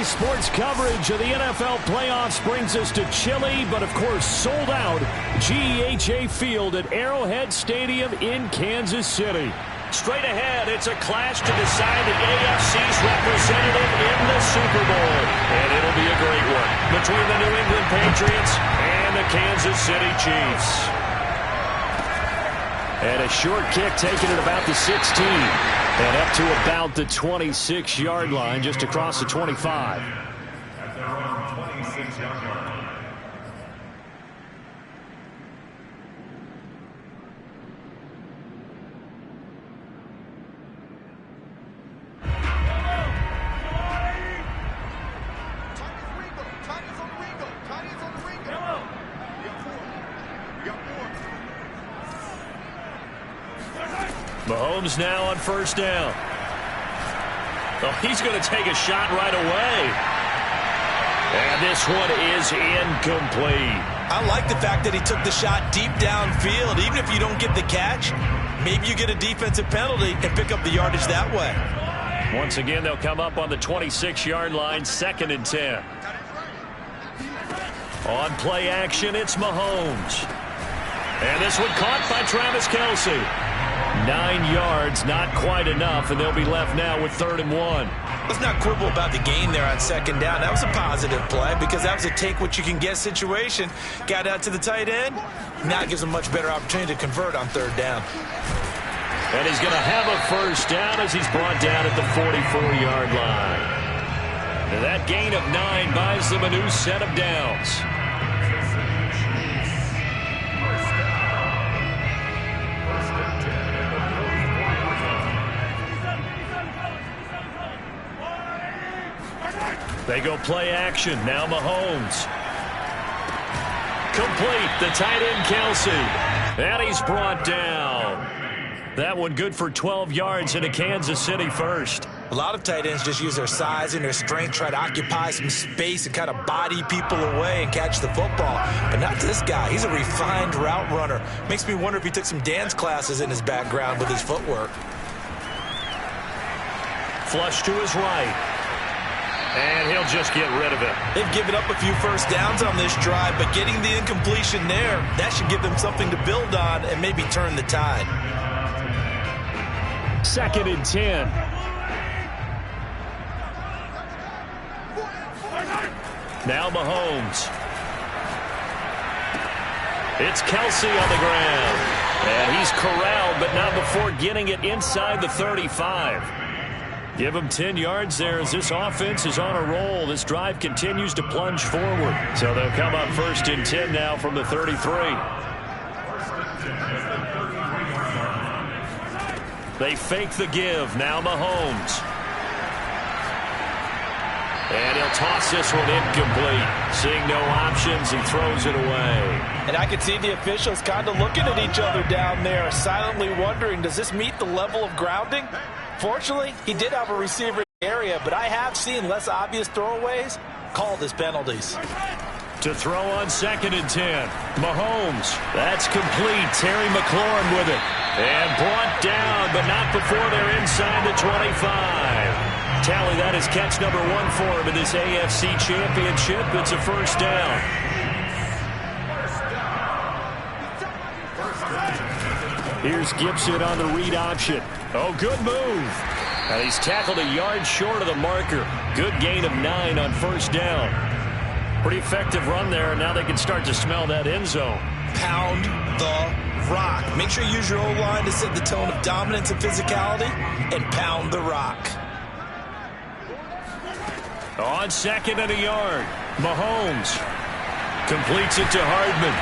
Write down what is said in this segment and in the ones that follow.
Sports coverage of the NFL playoffs brings us to chilly, but of course sold out, GEHA Field at Arrowhead Stadium in Kansas City. Straight ahead, it's a clash to decide the AFC's representative in the Super Bowl. And it'll be a great one between the New England Patriots and the Kansas City Chiefs. And a short kick taken at about the 16. And up to about the 26-yard line, just across the 25. At their own 26-yard line. Mahomes now on first down. Oh, he's going to take a shot right away. And this one is incomplete. I like the fact that he took the shot deep downfield. Even if you don't get the catch, maybe you get a defensive penalty and pick up the yardage that way. Once again, they'll come up on the 26-yard line, 2nd and 10. On play action, it's Mahomes. And this one caught by Travis Kelce. 9 yards, not quite enough, and they'll be left now with 3rd and 1. Let's not quibble about the gain there on 2nd down. That was a positive play because that was a take-what-you-can-get situation. Got out to the tight end. Now it gives him a much better opportunity to convert on 3rd down. And he's going to have a first down as he's brought down at the 44-yard line. And that gain of 9 buys them a new set of downs. They go play action. Now Mahomes. Complete. The tight end Kelce. And he's brought down. That one good for 12 yards into Kansas City first. A lot of tight ends just use their size and their strength, try to occupy some space and kind of body people away and catch the football. But not this guy. He's a refined route runner. Makes me wonder if he took some dance classes in his background with his footwork. Flush to his right. And he'll just get rid of it. They've given up a few first downs on this drive, but getting the incompletion there, that should give them something to build on and maybe turn the tide. 2nd and 10. Now Mahomes. It's Kelce on the ground. And he's corralled, but not before getting it inside the 35. Give him 10 yards there as this offense is on a roll. This drive continues to plunge forward. So they'll come up 1st and 10 now from the 33. They fake the give. Now Mahomes. And he'll toss this one incomplete. Seeing no options, he throws it away. And I can see the officials kind of looking at each other down there, silently wondering, does this meet the level of grounding? Fortunately, he did have a receiver in the area, but I have seen less obvious throwaways called as penalties. To throw on 2nd and 10. Mahomes. That's complete. Terry McLaurin with it. And brought down, but not before they're inside the 25. Tally, that is catch number 1 for him in this AFC Championship. It's a first down. Here's Gibson on the read option. Oh, good move. And he's tackled a yard short of the marker. Good gain of 9 on first down. Pretty effective run there, and now they can start to smell that end zone. Pound the rock. Make sure you use your O-line to set the tone of dominance and physicality, and pound the rock. On 2nd and a yard, Mahomes completes it to Hardman.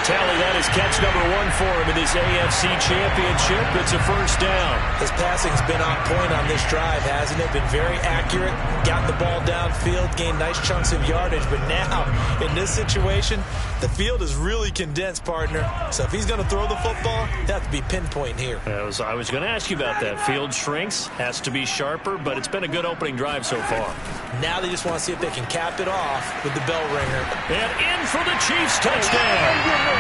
Tally, that is catch number 1 for him in this AFC Championship. It's a first down. His passing's been on point on this drive, hasn't it? Been very accurate, gotten the ball downfield, gained nice chunks of yardage. But now, in this situation, the field is really condensed, partner. So if he's going to throw the football, it has to be pinpoint here. I was going to ask you about that. Field shrinks, has to be sharper, but it's been a good opening drive so far. Now they just want to see if they can cap it off with the bell ringer. And in for the Chiefs touchdown.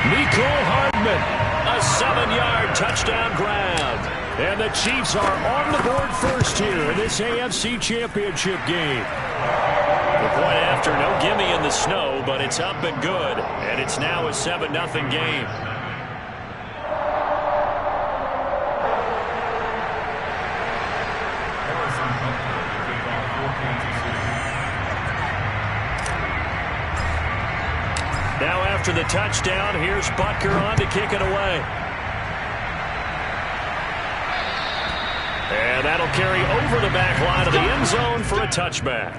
Mecole Hardman, a 7-yard touchdown grab. And the Chiefs are on the board first here in this AFC Championship game. The point after, no gimme in the snow, but it's up and good. And it's now a 7-0 game. Now after the touchdown, here's Butker on to kick it away. And that'll carry over the back line of the end zone for a touchback.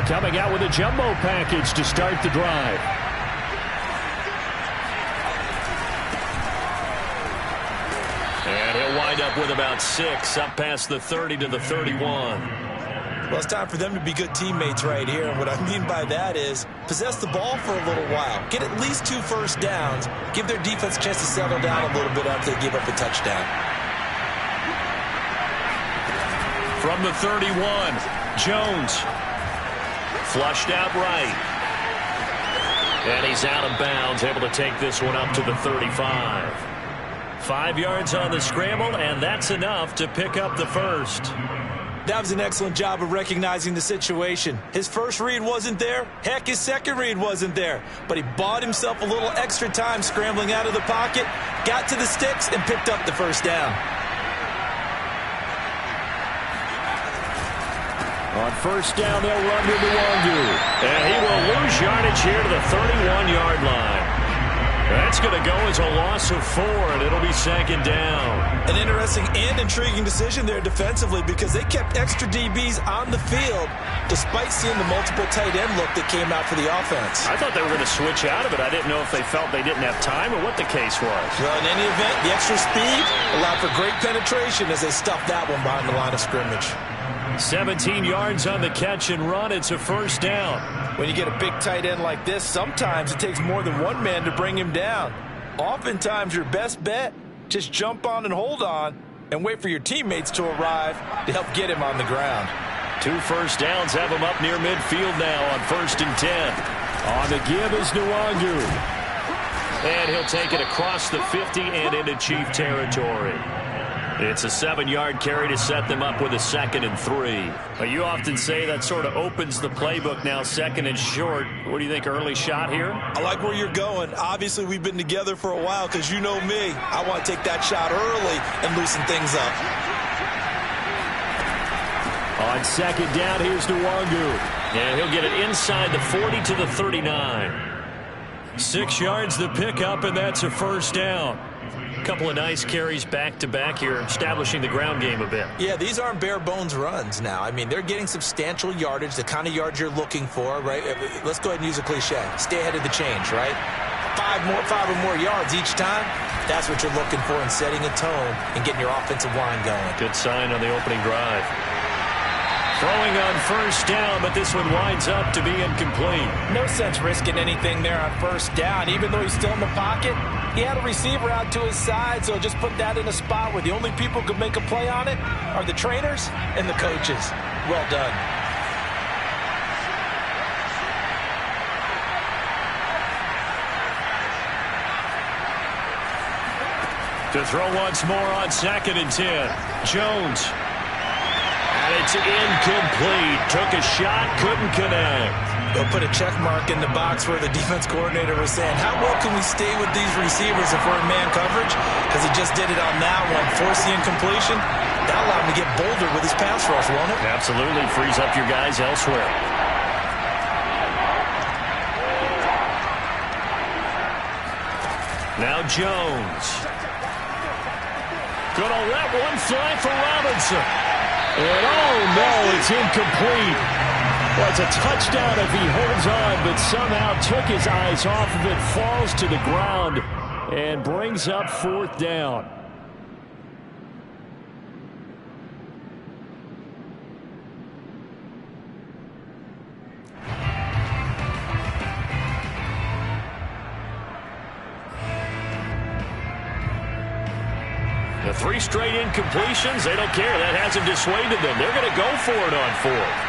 Coming out with a jumbo package to start the drive. And he'll wind up with about 6, up past the 30 to the 31. Well, it's time for them to be good teammates right here. And what I mean by that is possess the ball for a little while. Get at least 2 first downs. Give their defense a chance to settle down a little bit after they give up a touchdown. From the 31, Jones. Flushed out right. And he's out of bounds, able to take this one up to the 35. 5 yards on the scramble, and that's enough to pick up the first. That was an excellent job of recognizing the situation. His first read wasn't there. Heck, his second read wasn't there. But he bought himself a little extra time scrambling out of the pocket, got to the sticks, and picked up the first down. On first down, they'll run to Nwangu. And he will lose yardage here to the 31-yard line. That's going to go as a loss of 4, and it'll be 2nd down. An interesting and intriguing decision there defensively because they kept extra DBs on the field despite seeing the multiple tight end look that came out for the offense. I thought they were going to switch out of it. I didn't know if they felt they didn't have time or what the case was. Well, in any event, the extra speed allowed for great penetration as they stuffed that one behind the line of scrimmage. 17 yards on the catch and run. It's a first down. When you get a big tight end like this, sometimes it takes more than one man to bring him down. Oftentimes, your best bet, just jump on and hold on and wait for your teammates to arrive to help get him on the ground. 2 first downs have him up near midfield now on 1st and 10. On the give is Nwangu. And he'll take it across the 50 and into Chief territory. It's a 7-yard carry to set them up with a 2nd and 3. But you often say that sort of opens the playbook now, 2nd and short. What do you think, early shot here? I like where you're going. Obviously, we've been together for a while because you know me. I want to take that shot early and loosen things up. On 2nd down, here's Nwangu. And he'll get it inside the 40 to the 39. 6 yards the pickup, and that's a first down. A couple of nice carries back-to-back here, establishing the ground game a bit. Yeah, these aren't bare-bones runs now. I mean, they're getting substantial yardage, the kind of yards you're looking for, right? Let's go ahead and use a cliche. Stay ahead of the change, right? 5 or more yards each time. That's what you're looking for in setting a tone and getting your offensive line going. Good sign on the opening drive. Throwing on first down, but this one winds up to be incomplete. No sense risking anything there on first down. Even though he's still in the pocket, he had a receiver out to his side, so just put that in a spot where the only people who could make a play on it are the trainers and the coaches. Well done. To throw once more on 2nd and 10. Jones. And it's incomplete. Took a shot, couldn't connect. They'll put a check mark in the box where the defense coordinator was saying, how well can we stay with these receivers if we're in man coverage? Because he just did it on that one, force the incompletion. That'll allow him to get bolder with his pass rush, won't it? Absolutely. Frees up your guys elsewhere. Now Jones. Gonna let one fly for Robinson. And oh no, it's incomplete. Well, it's a touchdown if he holds on, but somehow took his eyes off of it, falls to the ground, and brings up 4th down. The 3 straight incompletions, they don't care. That hasn't dissuaded them. They're going to go for it on 4th.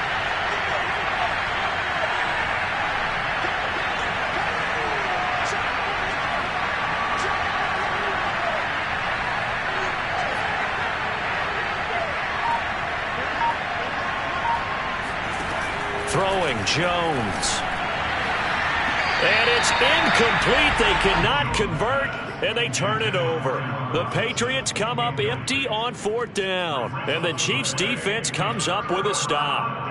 throwing. Jones. And it's incomplete. They cannot convert, and they turn it over. The Patriots come up empty on 4th down, and the Chiefs defense comes up with a stop.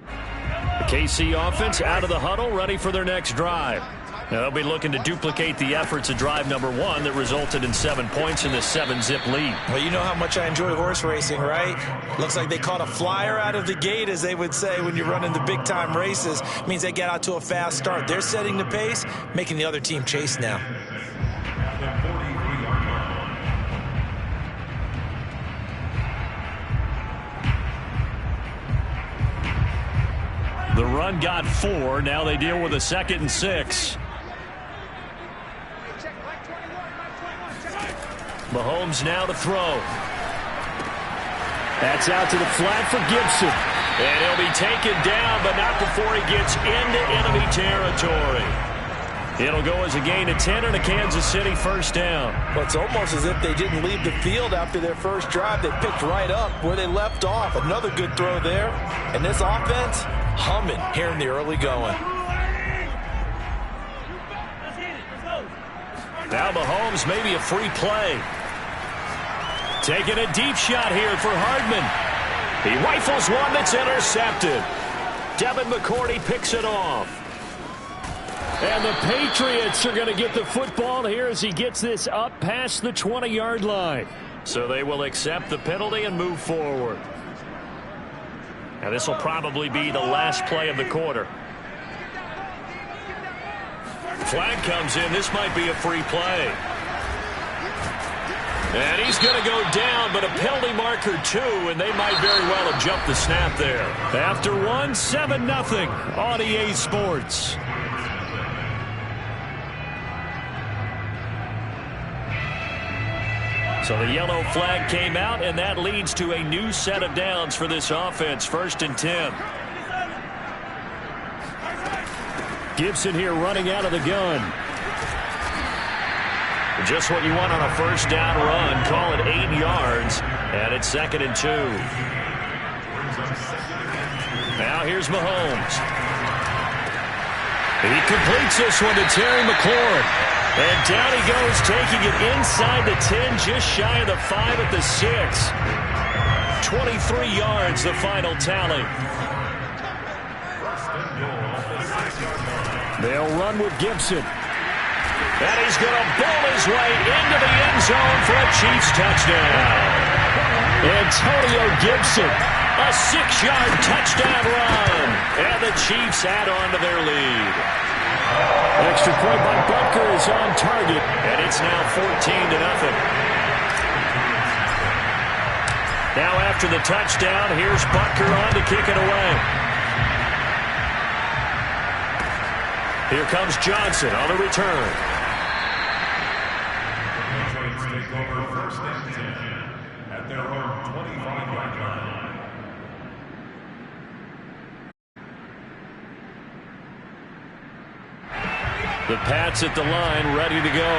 The KC offense out of the huddle, ready for their next drive. Now they'll be looking to duplicate the efforts of drive number 1 that resulted in 7 points in this 7-zip lead. Well, you know how much I enjoy horse racing, right? Looks like they caught a flyer out of the gate, as they would say when you're running the big-time races. It means they get out to a fast start. They're setting the pace, making the other team chase now. The run got 4. Now they deal with a 2nd and 6. Mahomes now to throw. That's out to the flat for Gibson. And he'll be taken down, but not before he gets into enemy territory. It'll go as a gain of 10 and a Kansas City 1st down. Well, it's almost as if they didn't leave the field after their first drive. They picked right up where they left off. Another good throw there. And this offense, humming here in the early going. Now Mahomes, maybe a free play. Taking a deep shot here for Hardman. He rifles one that's intercepted. Devin McCourty picks it off. And the Patriots are going to get the football here as he gets this up past the 20-yard line. So they will accept the penalty and move forward. Now this will probably be the last play of the quarter. Flag comes in. This might be a free play. And he's going to go down, but a penalty marker 2, and they might very well have jumped the snap there. After 1, 7-0 on EA Sports. So the yellow flag came out, and that leads to a new set of downs for this offense. 1st and 10. Gibson here running out of the gun. Just what you want on a 1st down run. Call it 8 yards, and it's 2nd and 2. Now here's Mahomes. He completes this one to Terry McLaurin. And down he goes, taking it inside the 10, just shy of the 5 at the 6. 23 yards, the final tally. They'll run with Gibson. And he's going to bowl his way into the end zone for a Chiefs touchdown. Antonio Gibson, a 6-yard touchdown run. And the Chiefs add on to their lead. Extra point by Butker is on target, and it's now 14-0. Now after the touchdown, here's Butker on to kick it away. Here comes Johnson on the return. Take over 1st and 10 at their own 25-yard line. The Pats at the line, ready to go.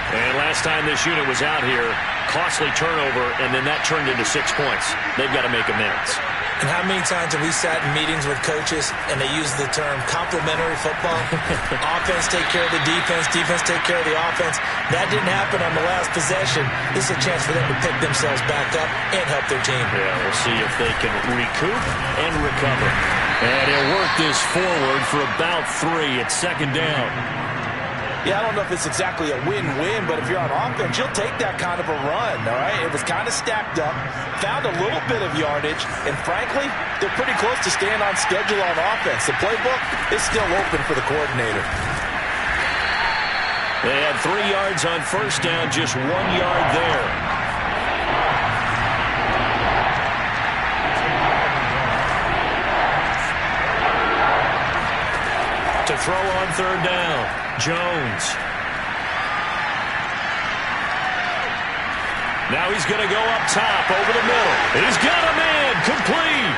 And last time this unit was out here, costly turnover, and then that turned into 6 points. They've got to make amends. And how many times have we sat in meetings with coaches and they use the term complementary football? Offense take care of the defense, defense take care of the offense. That didn't happen on the last possession. This is a chance for them to pick themselves back up and help their team. Yeah, we'll see if they can recoup and recover. And he'll work this forward for about 3. It's 2nd down. Yeah, I don't know if it's exactly a win-win, but if you're on offense, you'll take that kind of a run, all right? It was kind of stacked up, found a little bit of yardage, and frankly, they're pretty close to staying on schedule on offense. The playbook is still open for the coordinator. They had 3 yards on 1st down, just 1 yard there. To throw on 3rd down, Jones. Now he's going to go up top over the middle. He's got a man, complete.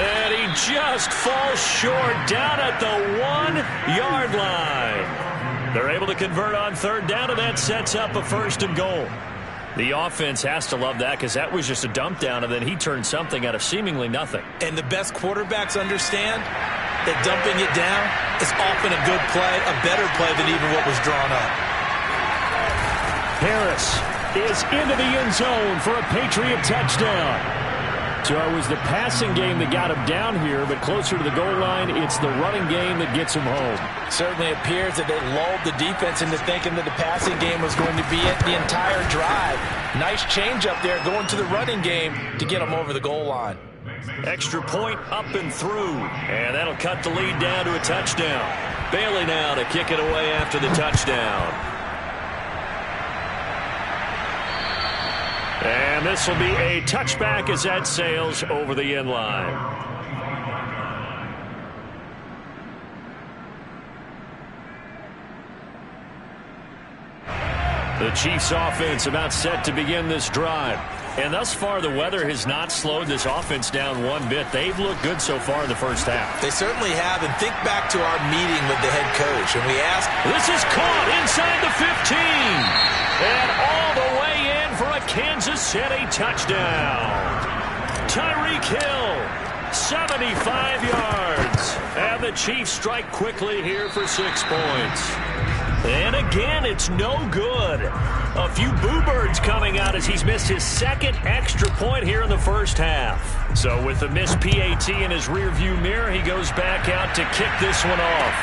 And he just falls short down at the 1-yard line. They're able to convert on 3rd down, and that sets up a 1st and goal. The offense has to love that because that was just a dump down, and then he turned something out of seemingly nothing. And the best quarterbacks understand that dumping it down is often a good play, a better play than even what was drawn up. Harris is into the end zone for a Patriot touchdown. So it was the passing game that got him down here, but closer to the goal line, it's the running game that gets him home. Certainly appears that they lulled the defense into thinking that the passing game was going to be it the entire drive. Nice change up there going to the running game to get him over the goal line. Extra point up and through, and that'll cut the lead down to a touchdown. Bailey now to kick it away after the touchdown. And this will be a touchback as that sails over the end line. The Chiefs offense about set to begin this drive. And thus far, the weather has not slowed this offense down one bit. They've looked good so far in the first half. They certainly have. And think back to our meeting with the head coach. And we asked, this is caught inside the 15. And all the way in for a Kansas City touchdown. Tyreek Hill, 75 yards. And the Chiefs strike quickly here for 6 points. And again, it's no good. A few boo birds coming out as he's missed his second extra point here in the first half. So with the missed PAT in his rearview mirror, he goes back out to kick this one off.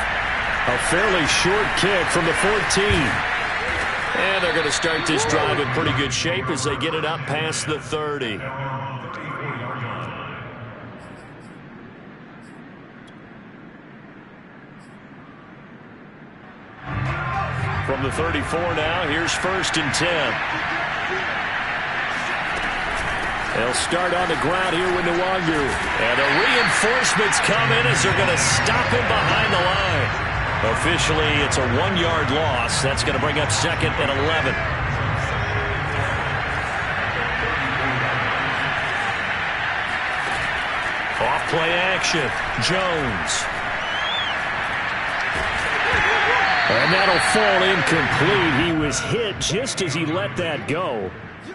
A fairly short kick from the 14. And they're going to start this drive in pretty good shape as they get it up past the 30. From the 34 now, here's 1st and 10. They'll start on the ground here with Nwangu. And the reinforcements come in as they're going to stop him behind the line. Officially, it's a 1-yard loss. That's going to bring up 2nd and 11. Off play action. Jones. And that'll fall incomplete. He was hit just as he let that go.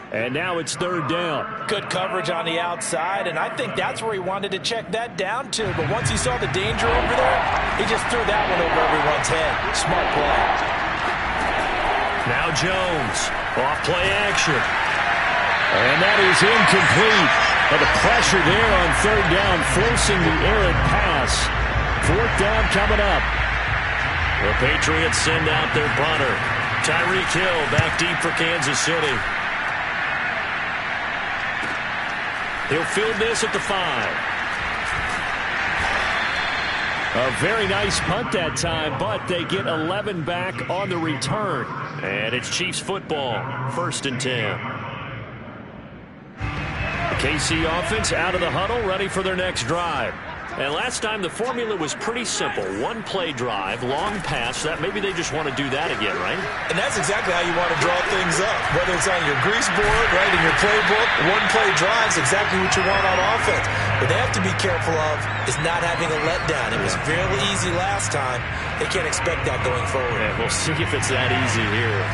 And now it's 3rd down. Good coverage on the outside, and I think that's where he wanted to check that down to. But once he saw the danger over there, he just threw that one over everyone's head. Smart play. Now Jones. Off play action. And that is incomplete. But the pressure there on 3rd down, forcing the errant pass. 4th down coming up. The Patriots send out their punter. Tyreek Hill back deep for Kansas City. He'll field this at the 5. A very nice punt that time, but they get 11 back on the return. And it's Chiefs football, 1st and 10. The KC offense out of the huddle, ready for their next drive. And last time, the formula was pretty simple. 1-play drive, long pass. That maybe they just want to do that again, right? And that's exactly how you want to draw things up. Whether it's on your grease board, right, in your playbook, 1-play drive is exactly what you want on offense. What they have to be careful of is not having a letdown. It was fairly easy last time. They can't expect that going forward. Yeah, we'll see if it's that easy here.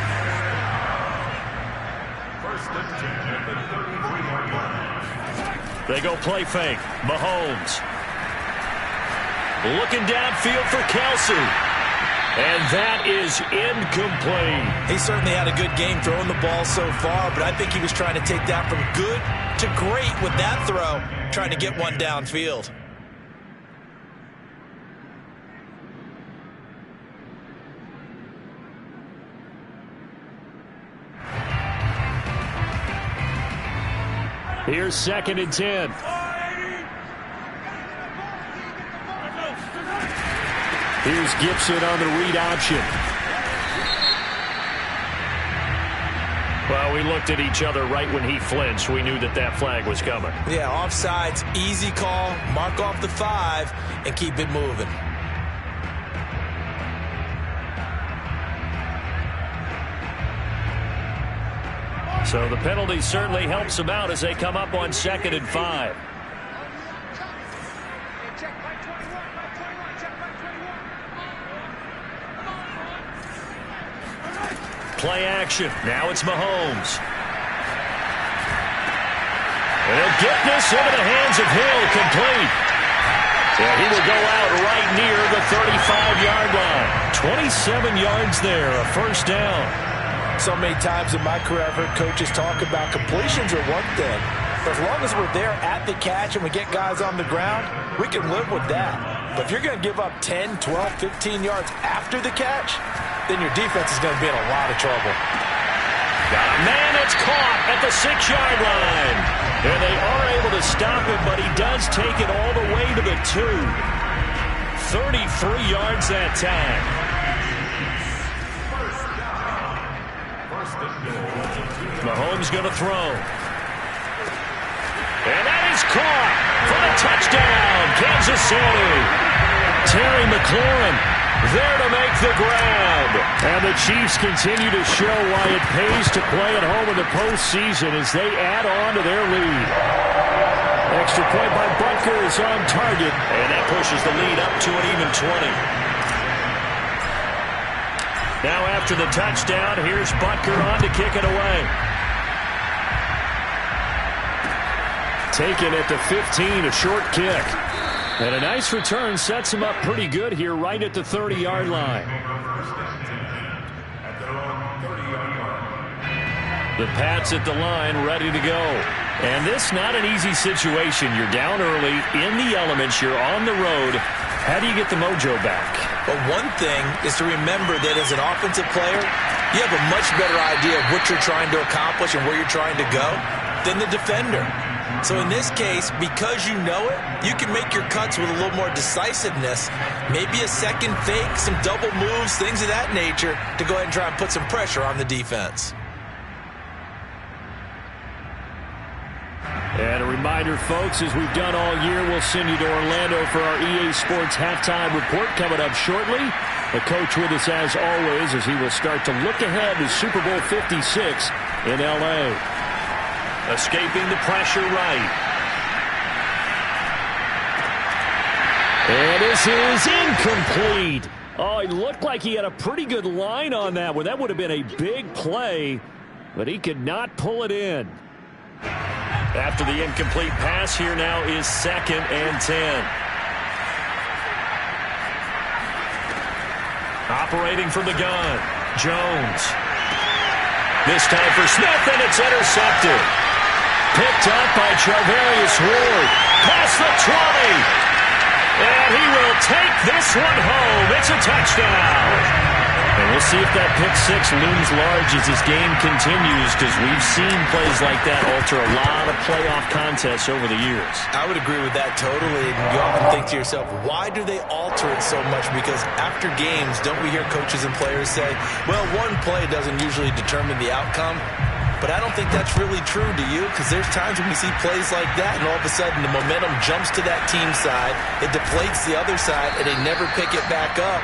1st and 10 at the 33-yard line. They go play fake. Mahomes. Looking downfield for Kelsey. And that is incomplete. He certainly had a good game throwing the ball so far, but I think he was trying to take that from good to great with that throw, trying to get one downfield. Here's 2nd and 10. Here's Gibson on the read option. Well, we looked at each other right when he flinched. We knew that that flag was coming. Yeah, offsides, easy call. Mark off the 5 and keep it moving. So the penalty certainly helps them out as they come up on 2nd and 5. Play action. Now it's Mahomes. get this into the hands of Hill, complete. And he will go out right near the 35-yard line. 27 yards there, a first down. So many times in my career, I've heard coaches talk about completions are one thing. But as long as we're there at the catch and we get guys on the ground, we can live with that. But if you're going to give up 10, 12, 15 yards after the catch, then your defense is going to be in a lot of trouble. Got a man that's caught at the 6-yard line. And they are able to stop him, but he does take it all the way to the 2. 33 yards that time. Mahomes going to throw. And that is caught for the touchdown, Kansas City. Terry McLaurin there to make the grab. And the Chiefs continue to show why it pays to play at home in the postseason as they add on to their lead. Extra point by Butker is on target, and that pushes the lead up to an even 20. Now after the touchdown, here's Butker on to kick it away. Taken at the 15, a short kick. And a nice return sets him up pretty good here right at the 30-yard line. The Pats at the line ready to go. And this not an easy situation. You're down early, in the elements, you're on the road. How do you get the mojo back? Well, one thing is to remember that as an offensive player, you have a much better idea of what you're trying to accomplish and where you're trying to go than the defender. So in this case, because you know it, you can make your cuts with a little more decisiveness, maybe a second fake, some double moves, things of that nature, to go ahead and try and put some pressure on the defense. And a reminder, folks, as we've done all year, we'll send you to Orlando for our EA Sports halftime report coming up shortly. The coach with us as always as he will start to look ahead to Super Bowl 56 in L.A. Escaping the pressure right. And this is incomplete. Oh, it looked like he had a pretty good line on that one. That would have been a big play, but he could not pull it in. After the incomplete pass, here now is 2nd and 10. Operating from the gun, Jones. This time for Smith, and it's intercepted. Picked up by Charvarius Ward. Past the 20. And he will take this one home. It's a touchdown. And we'll see if that pick 6 looms large as this game continues, because we've seen plays like that alter a lot of playoff contests over the years. I would agree with that totally. And you often think to yourself, why do they alter it so much? Because after games, don't we hear coaches and players say, well, one play doesn't usually determine the outcome? But I don't think that's really true, do you? Because there's times when we see plays like that, and all of a sudden the momentum jumps to that team side, it deflates the other side, and they never pick it back up.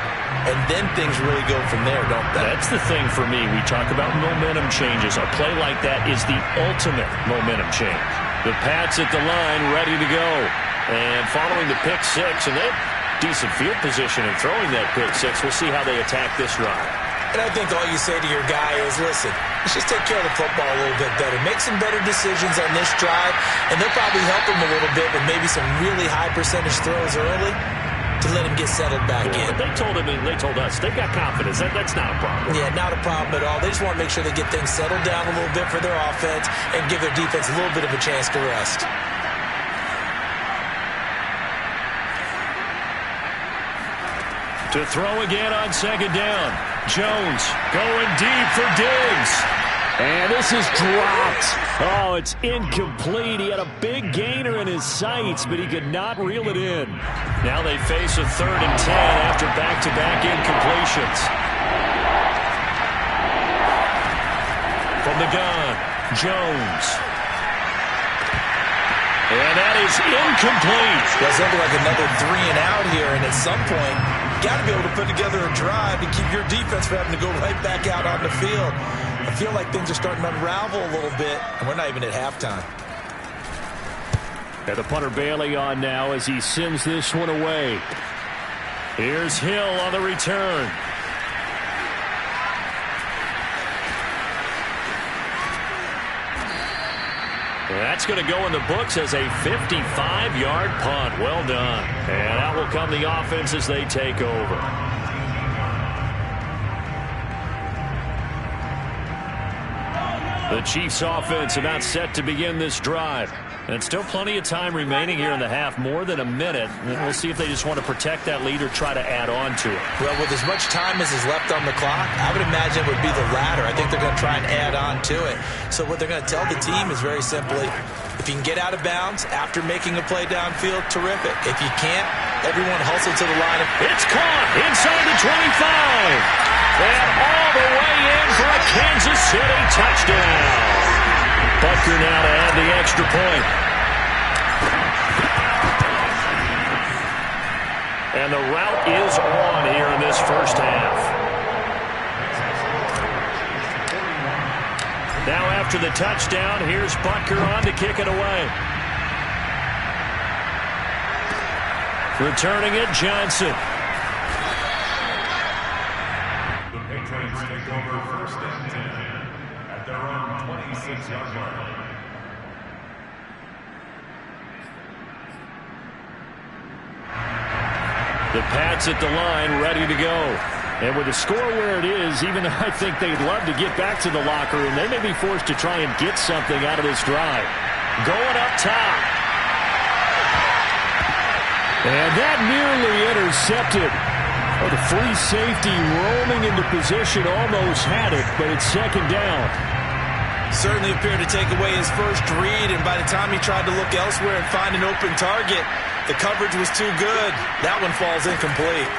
And then things really go from there, don't they? That's the thing for me. We talk about momentum changes. A play like that is the ultimate momentum change. The Pats at the line ready to go. And following the pick 6, and they have decent field position in throwing that pick 6. We'll see how they attack this drive. And I think all you say to your guy is, listen, let's just take care of the football a little bit better. Make some better decisions on this drive, and they'll probably help him a little bit with maybe some really high percentage throws early to let him get settled back in. But they told him, and they told us, they've got confidence. That's not a problem. Yeah, not a problem at all. They just want to make sure they get things settled down a little bit for their offense and give their defense a little bit of a chance to rest. To throw again on 2nd down. Jones going deep for Diggs. And this is dropped. Oh, it's incomplete. He had a big gainer in his sights, but he could not reel it in. Now they face a 3rd and 10 after back-to-back incompletions. From the gun, Jones. And that is incomplete. That's something like another 3 and out here, and at some point, got to be able to put together a drive to keep your defense from having to go right back out on the field. I feel like things are starting to unravel a little bit, and we're not even at halftime. And the punter Bailey on now as he sends this one away. Here's Hill on the return. That's going to go in the books as a 55-yard punt. Well done. And out will come the offense as they take over. The Chiefs offense about set to begin this drive. And still plenty of time remaining here in the half, more than a minute. And we'll see if they just want to protect that lead or try to add on to it. Well, with as much time as is left on the clock, I would imagine it would be the latter. I think they're going to try and add on to it. So what they're going to tell the team is very simply, if you can get out of bounds after making a play downfield, terrific. If you can't, everyone hustle to the line. It's caught inside the 25. And all the way in for a Kansas City touchdown. Butker now to add the extra point. And the route is on here in this first half. Now after the touchdown, here's Butker on to kick it away. Returning it, Johnson. The Patriots take over first and 10 at their own 26-yard line. The Pats at the line, ready to go. And with the score where it is, even though I think they'd love to get back to the locker room, they may be forced to try and get something out of this drive. Going up top. And that nearly intercepted. Oh, the free safety roaming into position almost had it, but it's second down. Certainly appeared to take away his first read, and by the time he tried to look elsewhere and find an open target, the coverage was too good. That one falls incomplete.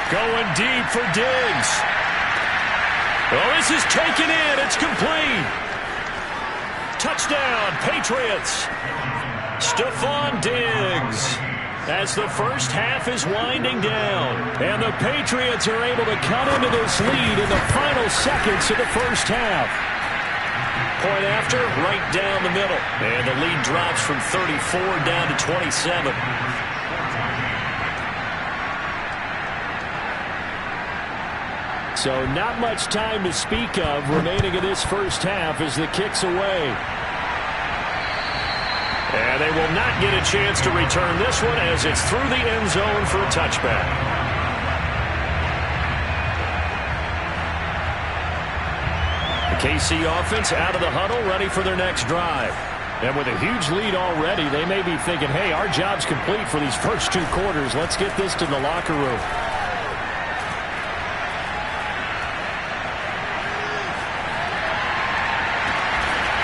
Going deep for Diggs. Oh, this is taken in. It's complete. Touchdown, Patriots. Stephon Diggs. As the first half is winding down. And the Patriots are able to cut into this lead in the final seconds of the first half. Point after, right down the middle. And the lead drops from 34 down to 27. So not much time to speak of remaining in this first half as the kick's away. And they will not get a chance to return this one as it's through the end zone for a touchback. The KC offense out of the huddle, ready for their next drive. And with a huge lead already, they may be thinking, hey, our job's complete for these first two quarters. Let's get this to the locker room.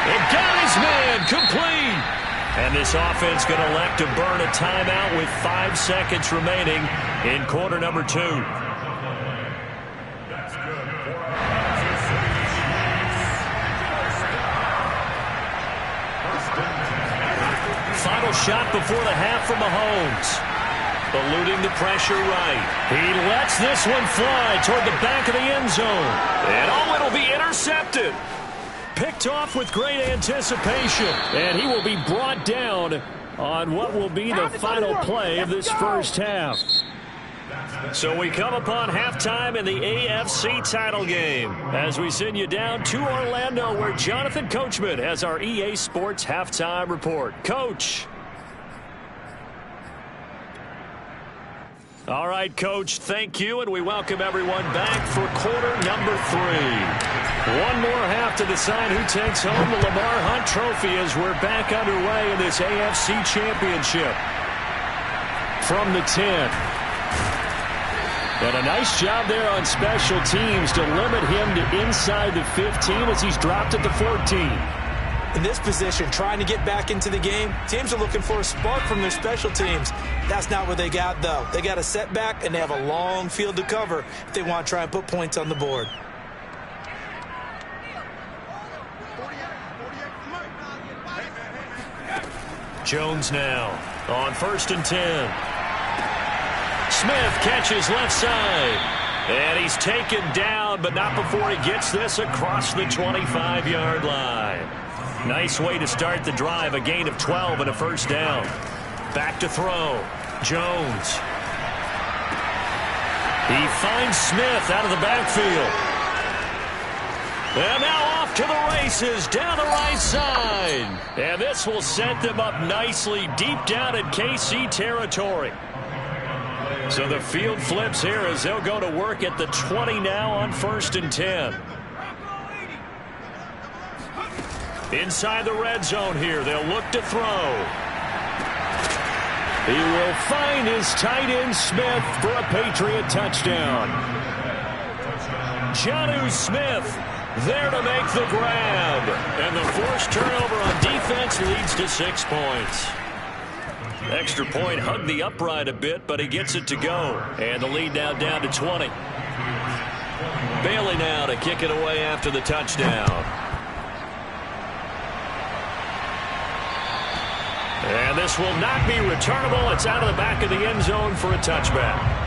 It got his man complete. And this offense going to elect to burn a timeout with 5 seconds remaining in quarter number 2. Final shot before the half from Mahomes. Eluding the pressure right. He lets this one fly toward the back of the end zone. And oh, it'll be intercepted. Picked off with great anticipation, and he will be brought down on what will be the final play of this first half. So we come upon halftime in the AFC title game as we send you down to Orlando where Jonathan Coachman has our EA Sports halftime report. Coach. All right, Coach, thank you, and we welcome everyone back for quarter number 3. One more half to decide who takes home the Lamar Hunt Trophy as we're back underway in this AFC Championship. From the 10. And a nice job there on special teams to limit him to inside the 15 as he's dropped at the 14. In this position, trying to get back into the game, teams are looking for a spark from their special teams. That's not what they got, though. They got a setback, and they have a long field to cover if they want to try and put points on the board. Jones now on 1st and 10. Smith catches left side. And he's taken down, but not before he gets this across the 25-yard line. Nice way to start the drive, a gain of 12 and a first down. Back to throw. Jones. He finds Smith out of the backfield. And now off to the races down the right side. And this will set them up nicely deep down in KC territory. So the field flips here as they'll go to work at the 20 now on 1st and 10. Inside the red zone here, they'll look to throw. He will find his tight end Smith for a Patriot touchdown. Jonnu Smith there to make the grab. And the forced turnover on defense leads to 6 points. Extra point hugged the upright a bit, but he gets it to go. And the lead now down to 20. Bailey now to kick it away after the touchdown. And this will not be returnable. It's out of the back of the end zone for a touchback.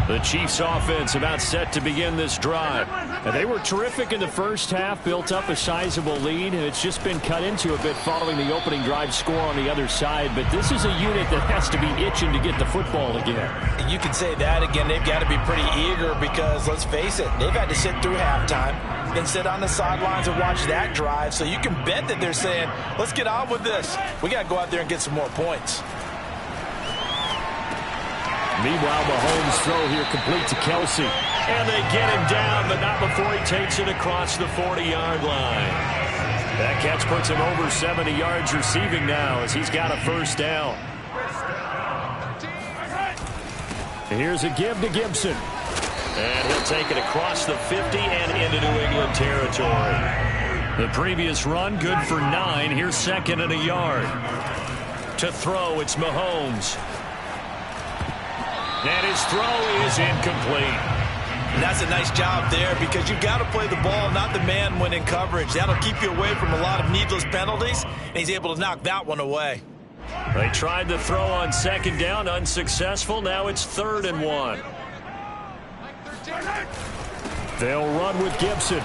The Chiefs offense about set to begin this drive. And they were terrific in the first half, built up a sizable lead, and it's just been cut into a bit following the opening drive score on the other side. But this is a unit that has to be itching to get the football again. You can say that again. They've got to be pretty eager because, let's face it, they've had to sit through halftime and sit on the sidelines and watch that drive. So you can bet that they're saying, let's get on with this. We got to go out there and get some more points. Meanwhile, Mahomes' throw here complete to Kelsey. And they get him down, but not before he takes it across the 40-yard line. That catch puts him over 70 yards receiving now as he's got a first down. Here's a give to Gibson. And he'll take it across the 50 and into New England territory. The previous run, good for 9. Here's 2nd and a yard. To throw, it's Mahomes. And his throw is incomplete. And that's a nice job there because you've got to play the ball, not the man when in coverage. That'll keep you away from a lot of needless penalties, and he's able to knock that one away. They tried the throw on 2nd down, unsuccessful. Now it's 3rd and 1. They'll run with Gibson.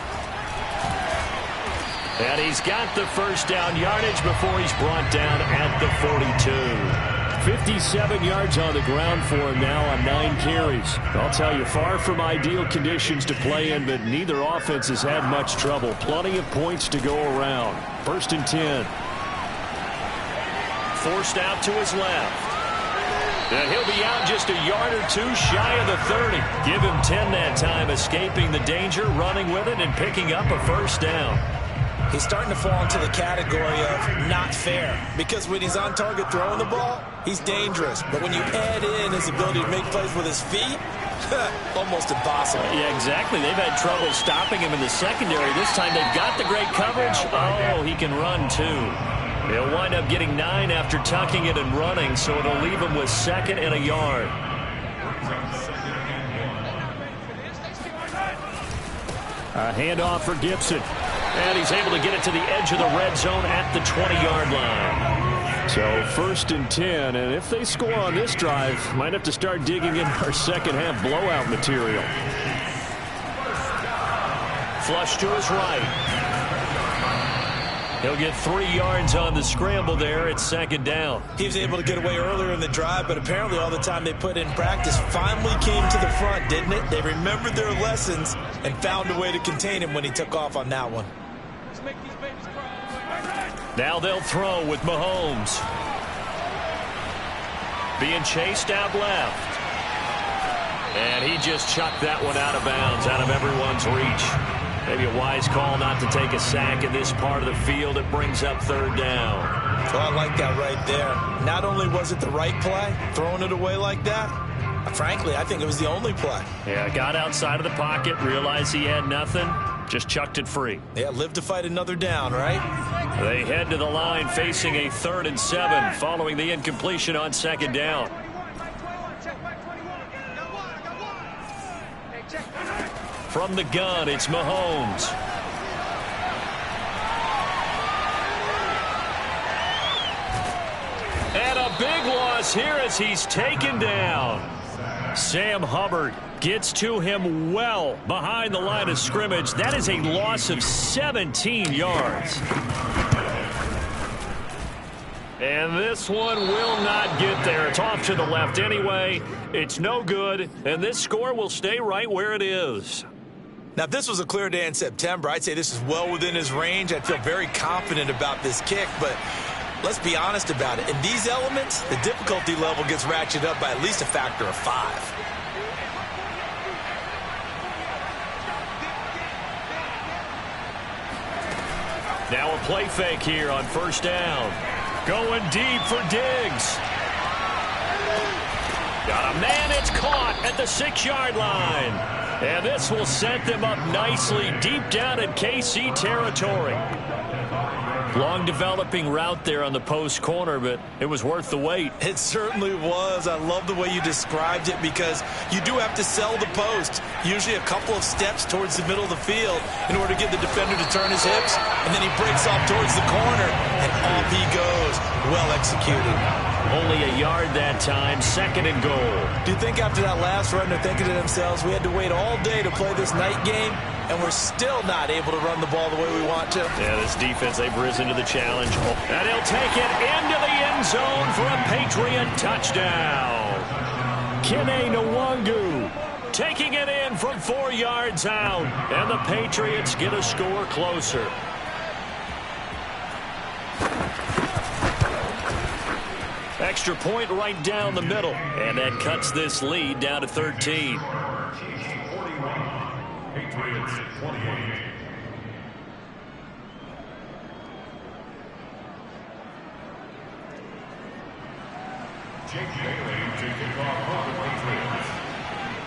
And he's got the first down yardage before he's brought down at the 42. 57 yards on the ground for him now on 9 carries. I'll tell you, far from ideal conditions to play in, but neither offense has had much trouble. Plenty of points to go around. 1st and 10. Forced out to his left. And he'll be out just a yard or two shy of the 30. Give him 10 that time, escaping the danger, running with it, and picking up a first down. He's starting to fall into the category of not fair because when he's on target throwing the ball, he's dangerous. But when you add in his ability to make plays with his feet, almost impossible. Yeah, exactly. They've had trouble stopping him in the secondary. This time they've got the great coverage. Oh, he can run too. He'll wind up getting 9 after tucking it and running, so it'll leave him with 2nd and a yard. A handoff for Gibson. And he's able to get it to the edge of the red zone at the 20-yard line. So 1st and 10, and if they score on this drive, might have to start digging in our second-half blowout material. Flush to his right. He'll get 3 yards on the scramble there. It's 2nd down. He was able to get away earlier in the drive, but apparently all the time they put in practice finally came to the front, didn't it? They remembered their lessons and found a way to contain him when he took off on that one. Now they'll throw with Mahomes. Being chased out left. And he just chucked that one out of bounds, out of everyone's reach. Maybe a wise call not to take a sack in this part of the field. It brings up 3rd down. Oh, I like that right there. Not only was it the right play, throwing it away like that, frankly, I think it was the only play. Yeah, got outside of the pocket, realized he had nothing, just chucked it free. Yeah, live to fight another down, right? They head to the line facing a 3rd and 7 following the incompletion on 2nd down. From the gun, it's Mahomes. And a big loss here as he's taken down. Sam Hubbard gets to him well behind the line of scrimmage. That is a loss of 17 yards. And this one will not get there. It's off to the left anyway. It's no good, and this score will stay right where it is. Now, if this was a clear day in September, I'd say this is well within his range. I'd feel very confident about this kick, but let's be honest about it. In these elements, the difficulty level gets ratcheted up by at least a factor of 5. Now a play fake here on first down. Going deep for Diggs. Got a man, it's caught at the 6-yard line. And this will set them up nicely deep down in KC territory. Long developing route there on the post corner, but it was worth the wait. It certainly was. I love the way you described it because you do have to sell the post. Usually a couple of steps towards the middle of the field in order to get the defender to turn his hips, and then he breaks off towards the corner, and off he goes. Well executed. Only a yard that time, 2nd and goal. Do you think after that last run they're thinking to themselves, we had to wait all day to play this night game, and we're still not able to run the ball the way we want to? Yeah, this defense, they've risen to the challenge. And he'll take it into the end zone for a Patriot touchdown. Kene Nwangu taking it in from 4 yards out, and the Patriots get a score closer. Extra point right down the middle, and that cuts this lead down to 13. Chiefs 41, Patriots 28. Jake Bailey to kick off for the Patriots.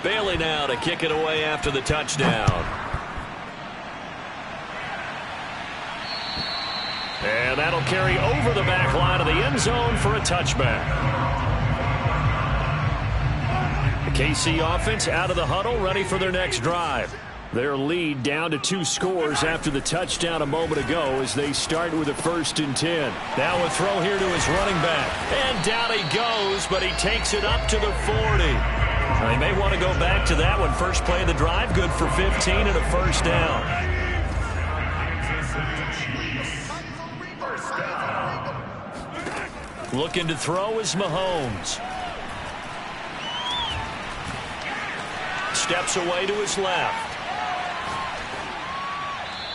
Bailey now to kick it away after the touchdown. And that'll carry over the back line of the end zone for a touchback. The KC offense out of the huddle, ready for their next drive. Their lead down to 2 scores after the touchdown a moment ago as they start with a 1st and 10. Now a throw here to his running back. And down he goes, but he takes it up to the 40. They may want to go back to that one. First play of the drive, good for 15 and a 1st down. Looking to throw is Mahomes. Steps away to his left.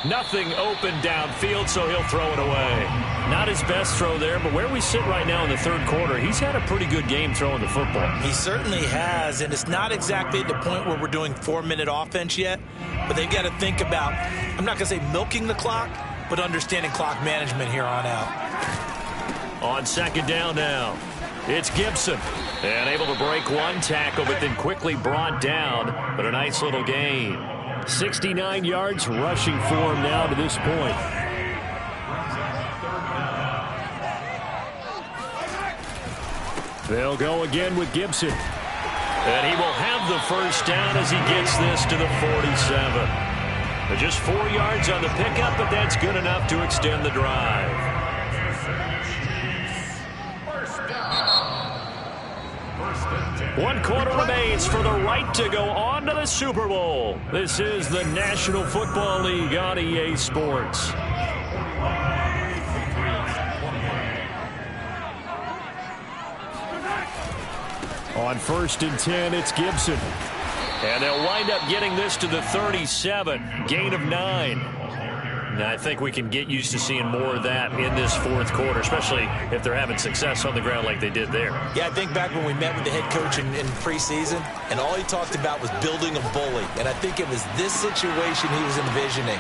Nothing open downfield, so he'll throw it away. Not his best throw there, but where we sit right now in the 3rd quarter, he's had a pretty good game throwing the football. He certainly has, and it's not exactly at the point where we're doing 4-minute offense yet, but they've got to think about, I'm not going to say milking the clock, but understanding clock management here on out. On 2nd down now, it's Gibson. And able to break one tackle, but then quickly brought down. But a nice little gain. 69 yards rushing for him now to this point. They'll go again with Gibson. And he will have the 1st down as he gets this to the 47. Just 4 yards on the pickup, but that's good enough to extend the drive. 1 quarter remains for the right to go on to the Super Bowl. This is the National Football League on EA Sports. On 1st and 10, it's Gibson. And they'll wind up getting this to the 37. Gain of 9. Now, I think we can get used to seeing more of that in this 4th quarter, especially if they're having success on the ground like they did there. Yeah, I think back when we met with the head coach in preseason, and all he talked about was building a bully. And I think it was this situation he was envisioning.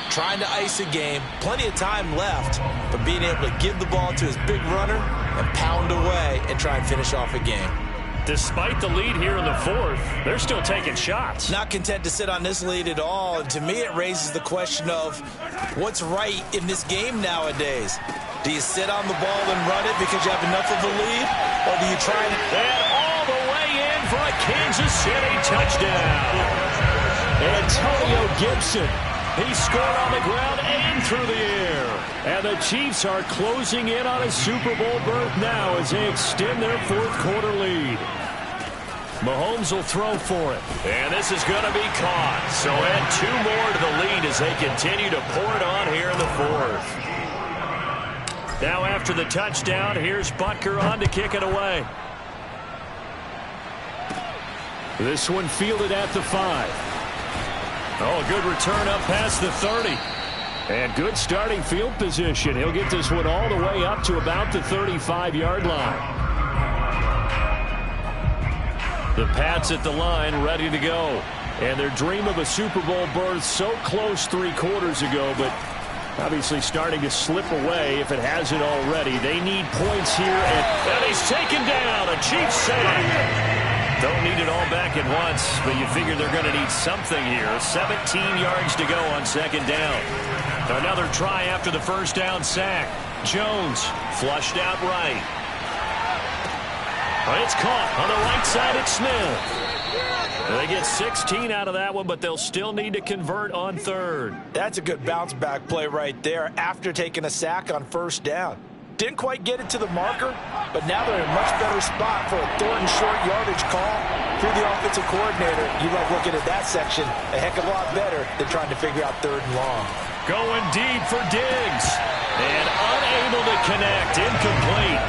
Trying to ice a game, plenty of time left, but being able to give the ball to his big runner and pound away and try and finish off a game. Despite the lead here in the 4th, they're still taking shots. Not content to sit on this lead at all. And to me, it raises the question of what's right in this game nowadays. Do you sit on the ball and run it because you have enough of a lead? Or do you try and all the way in for a Kansas City touchdown. Antonio Gibson. He scored on the ground and through the air. And the Chiefs are closing in on a Super Bowl berth now as they extend their 4th quarter lead. Mahomes will throw for it. And this is going to be caught. So add 2 more to the lead as they continue to pour it on here in the 4th. Now after the touchdown, here's Butker on to kick it away. This one fielded at the 5. Oh, a good return up past the 30. And good starting field position. He'll get this one all the way up to about the 35-yard line. The Pats at the line ready to go. And their dream of a Super Bowl berth so close 3 quarters ago, but obviously starting to slip away if it hasn't already. They need points here, and he's taken down. A Chiefs sack. Don't need it all back at once, but you figure they're going to need something here. 17 yards to go on second down. Another try after the first down sack. Jones flushed out right. But it's caught on the right side at Smith. They get 16 out of that one, but they'll still need to convert on third. That's a good bounce-back play right there after taking a sack on first down. Didn't quite get it to the marker, but now they're in a much better spot for a third and short yardage call. Through the offensive coordinator, you like looking at that section a heck of a lot better than trying to figure out third and long. Going deep for Diggs. And unable to connect. Incomplete.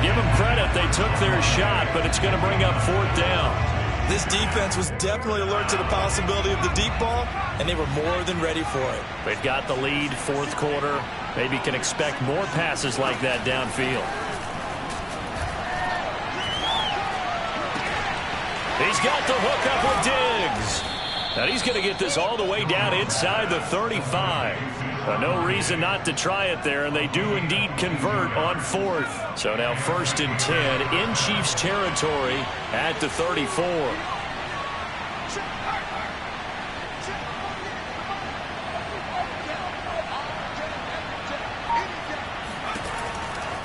Give them credit. They took their shot, but it's going to bring up fourth down. This defense was definitely alert to the possibility of the deep ball, and they were more than ready for it. They've got the lead, fourth quarter. Maybe can expect more passes like that downfield. He's got the hook up with Diggs. And he's going to get this all the way down inside the 35. No reason not to try it there, and they do indeed convert on fourth. So now 1st and 10 in Chiefs territory at the 34.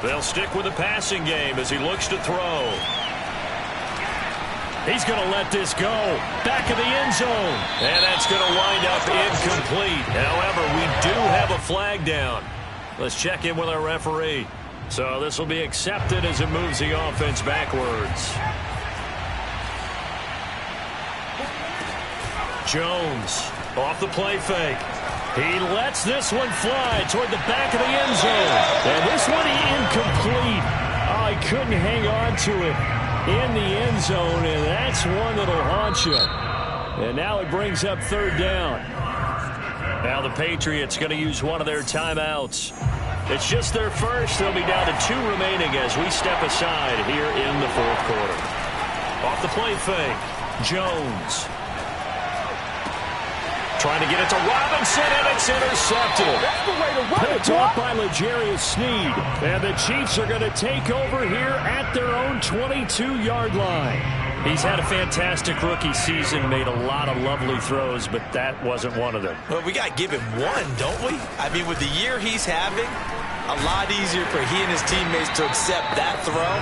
They'll stick with the passing game as he looks to throw. He's going to let this go. Back of the end zone. And that's going to wind up incomplete. However, we do have a flag down. Let's check in with our referee. So this will be accepted as it moves the offense backwards. Jones off the play fake. He lets this one fly toward the back of the end zone. And this one incomplete. Oh, he couldn't hang on to it in the end zone, and that's one that'll haunt you. And now it brings up third down. Now the Patriots going to use one of their timeouts. It's just their first. They'll be down to 2 remaining as we step aside here in the fourth quarter. Off the play fake, Jones. Trying to get it to Robinson, and it's intercepted. Picked off by L'Jarius Sneed. And the Chiefs are going to take over here at their own 22-yard line. He's had a fantastic rookie season, made a lot of lovely throws, but that wasn't one of them. Well, we got to give him one, don't we? I mean, with the year he's having, a lot easier for he and his teammates to accept that throw,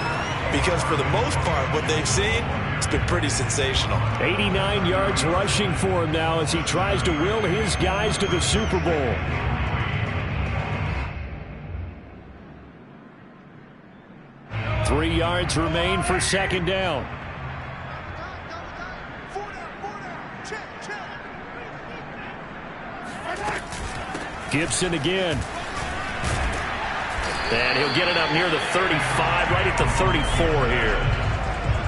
because for the most part, what they've seen, it's been pretty sensational. 89 yards rushing for him now as he tries to will his guys to the Super Bowl. Three yards remain for second down. Gibson again. And he'll get it up near the 35, right at the 34 here.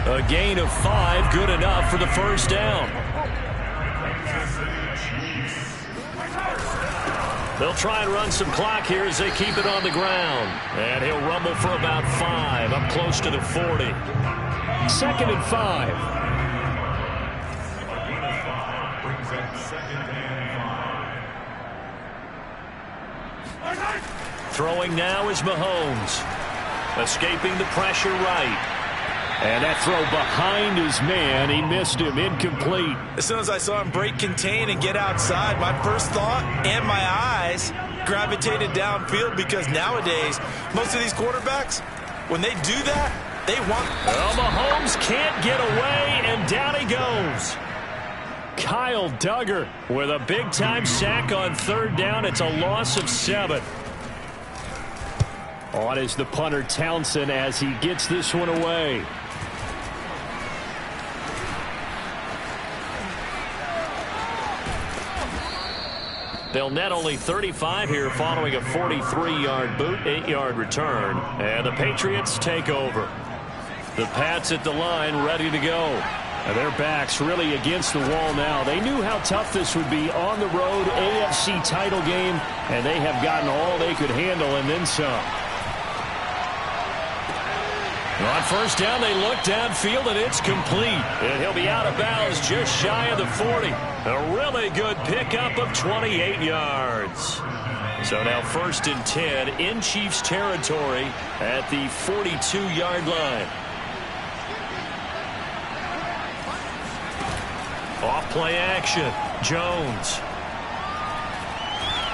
A gain of 5, good enough for the first down. They'll try and run some clock here as they keep it on the ground. And he'll rumble for about 5, up close to the 40. 2nd and 5. Throwing now is Mahomes. Escaping the pressure right. And that throw behind his man, he missed him, incomplete. As soon as I saw him break contain and get outside, my first thought and my eyes gravitated downfield, because nowadays, most of these quarterbacks, when they do that, they want... Well, Mahomes can't get away, and down he goes. Kyle Duggar with a big-time sack on third down. It's a loss of 7. On is the punter Townsend as he gets this one away. They'll net only 35 here following a 43-yard boot, 8-yard return. And the Patriots take over. The Pats at the line ready to go. And their backs really against the wall now. They knew how tough this would be on the road, AFC title game, and they have gotten all they could handle and then some. On first down, they look downfield, and it's complete. And he'll be out of bounds just shy of the 40. A really good pickup of 28 yards. So now 1st and 10 in Chiefs territory at the 42-yard line. Off play action. Jones.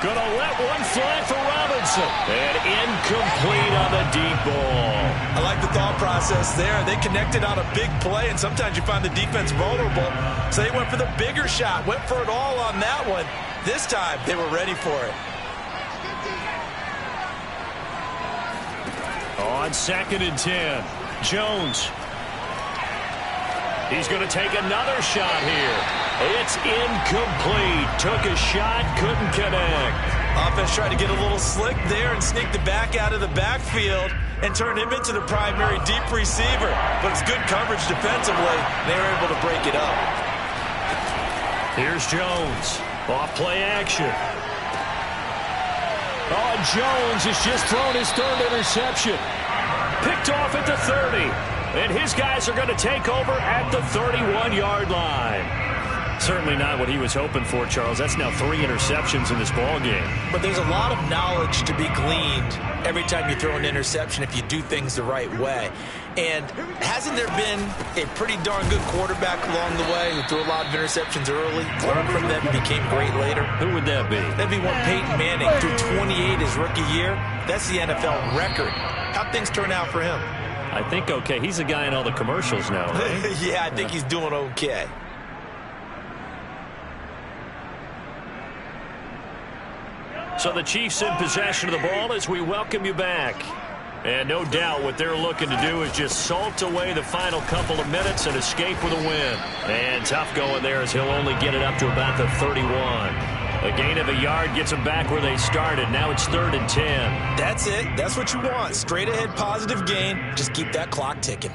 Gonna let one fly for Robinson. And incomplete on the deep ball. I like the thought process there. They connected on a big play, and sometimes you find the defense vulnerable. So they went for the bigger shot, went for it all on that one. This time, they were ready for it. On 2nd and 10, Jones. He's going to take another shot here. It's incomplete. Took a shot, couldn't connect. Offense tried to get a little slick there and sneak the back out of the backfield and turn him into the primary deep receiver. But it's good coverage defensively. They were able to break it up. Here's Jones. Off play action. Oh, Jones has just thrown his 3rd interception. Picked off at the 30. And his guys are going to take over at the 31-yard line. Certainly not what he was hoping for, Charles. That's now 3 interceptions in this ball game. But there's a lot of knowledge to be gleaned every time you throw an interception if you do things the right way. And hasn't there been a pretty darn good quarterback along the way who threw a lot of interceptions early, learned from them, and became great later? Who would that be? That'd be one Peyton Manning. Threw 28 his rookie year. That's the NFL record. How'd things turn out for him? I think okay. He's a guy in all the commercials now, right? Yeah, I think he's doing okay. So the Chiefs in possession of the ball as we welcome you back. And no doubt what they're looking to do is just salt away the final couple of minutes and escape with a win. And tough going there as he'll only get it up to about the 31. A gain of a yard gets them back where they started. Now it's 3rd and 10. That's it. That's what you want. Straight ahead positive gain. Just keep that clock ticking.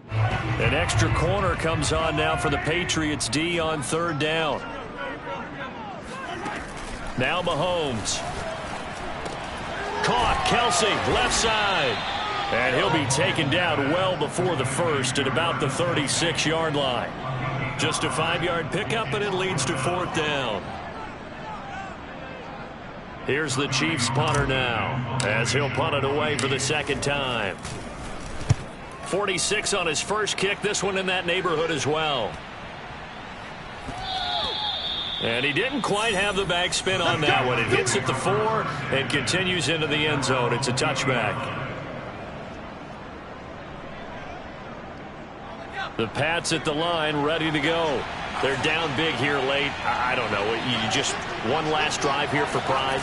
An extra corner comes on now for the Patriots D on 3rd down. Now Mahomes. Caught. Kelsey, left side. And he'll be taken down well before the 1st at about the 36-yard line. Just a 5-yard pickup, and it leads to 4th down. Here's the Chiefs punter now as he'll punt it away for the 2nd time. 46 on his first kick. This one in that neighborhood as well. And he didn't quite have the backspin on that one. It hits at the 4 and continues into the end zone. It's a touchback. The Pats at the line ready to go. They're down big here late. I don't know. You just one last drive here for pride.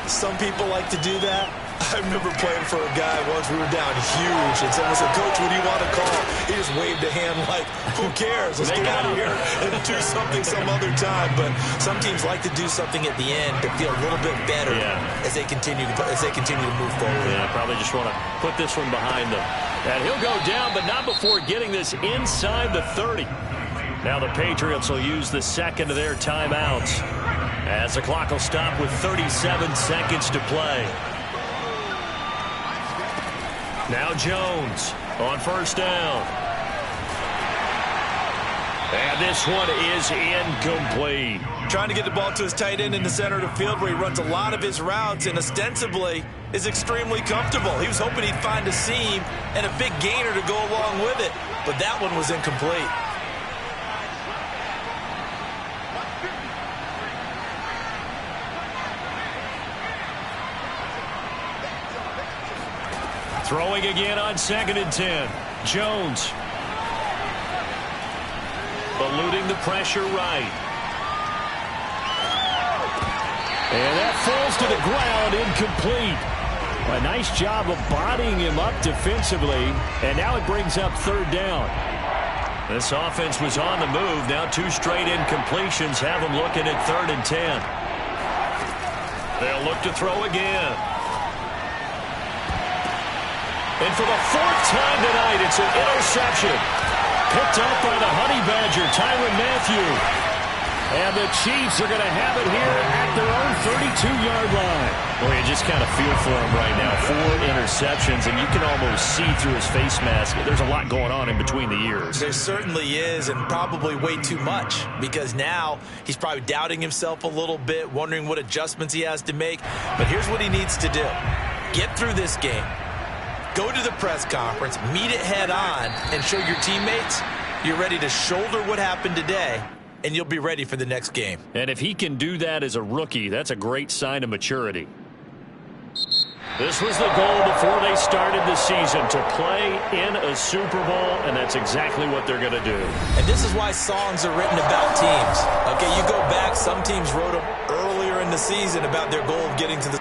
Some people like to do that. I remember playing for a guy once. We were down huge, and someone said, "Coach, what do you want to call?" He just waved a hand like, "Who cares? Let's get out of here and do something some other time." But some teams like to do something at the end to feel a little bit better as they continue to move forward. Yeah, probably just want to put this one behind them. And he'll go down, but not before getting this inside the 30. Now the Patriots will use the 2nd of their timeouts as the clock will stop with 37 seconds to play. Now Jones on 1st down. And this one is incomplete. Trying to get the ball to his tight end in the center of the field where he runs a lot of his routes and ostensibly is extremely comfortable. He was hoping he'd find a seam and a big gainer to go along with it, but that one was incomplete. Throwing again on 2nd and 10. Jones. Eluding the pressure right. And that falls to the ground, incomplete. A nice job of bodying him up defensively. And now it brings up 3rd down. This offense was on the move. Now 2 straight incompletions have them looking at 3rd and 10. They'll look to throw again. And for the 4th time tonight, it's an interception. Picked up by the Honey Badger, Tyrann Mathieu. And the Chiefs are going to have it here at their own 32-yard line. Well, you just kind of feel for him right now. 4 interceptions, and you can almost see through his face mask. There's a lot going on in between the ears. There certainly is, and probably way too much, because now he's probably doubting himself a little bit, wondering what adjustments he has to make. But here's what he needs to do. Get through this game. Go to the press conference, meet it head on, and show your teammates you're ready to shoulder what happened today, and you'll be ready for the next game. And if he can do that as a rookie, that's a great sign of maturity. This was the goal before they started the season, to play in a Super Bowl, and that's exactly what they're going to do. And this is why songs are written about teams. Okay, you go back, some teams wrote them earlier in the season about their goal of getting to the